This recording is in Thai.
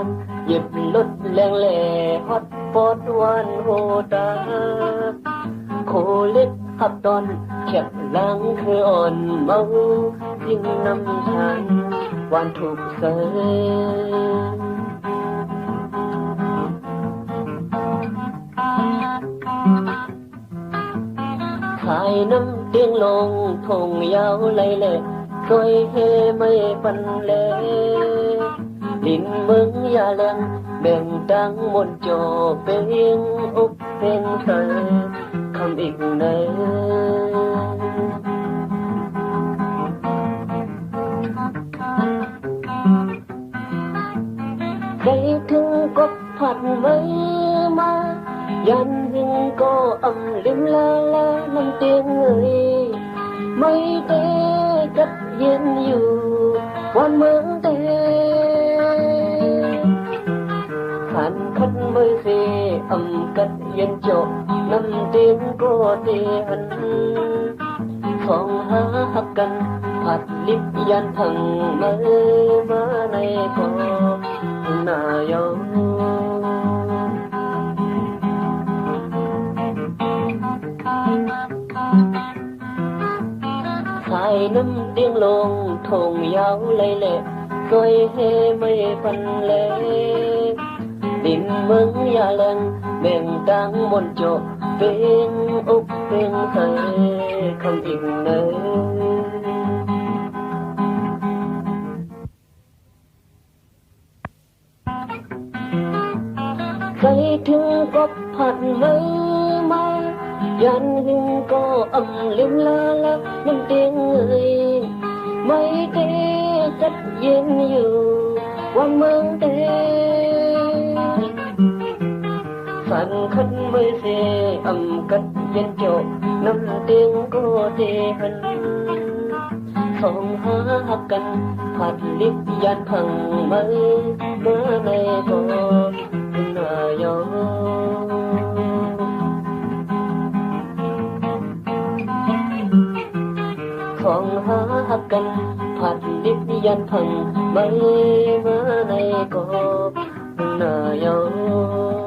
านหยิบลดแรงแหล่ฮอตปอดวันโหตาโคเล็กหับตอนแคบหลังคืออ่อนเมายิ่งนำทางวันถูกเสยขายน้ำเตียงลงทงยาวไหลเล่ซอยเฮไม่ปันเล่ลิ้นเมืองยาแรงแบ่งดังมนโจเป็นอุกเป็นเสยคำอีกเนได้ถึงก็ผัดไม่มายันหิงก็อำลิมลาลาน้ำเตียงเอ่ยไม่เตะกัดเย็นอยู่วันเมืองเตะขันคัดมือเสอำกัดเย็นโจน้ำเตียงก็เตียนสองหาหักกันผัดลิบยันพังมาในก็นายองขายน้ำเตียงลงทงยาวไหลเล่ซอยเฮไม่ปันเล่ดินเมืองยาแรงแบ่งดังมนโจเป็นอุกเป็นเสยคำอีกเนยใส่ถึงก็ผัดมือมายันหิงก็อำลิมลาลาน้ำเตียงเอ่ยไม่เตะกัดเย็นอยู่วันเมืองเตะฝันคันไม่เสอำกัดเย็นโจน้ำเตียงก็เตหันสองหาหักกันผัดลิบยันพังมาในก็นายองของหาหักกันผัดลิบยันพังมาในก็นายอง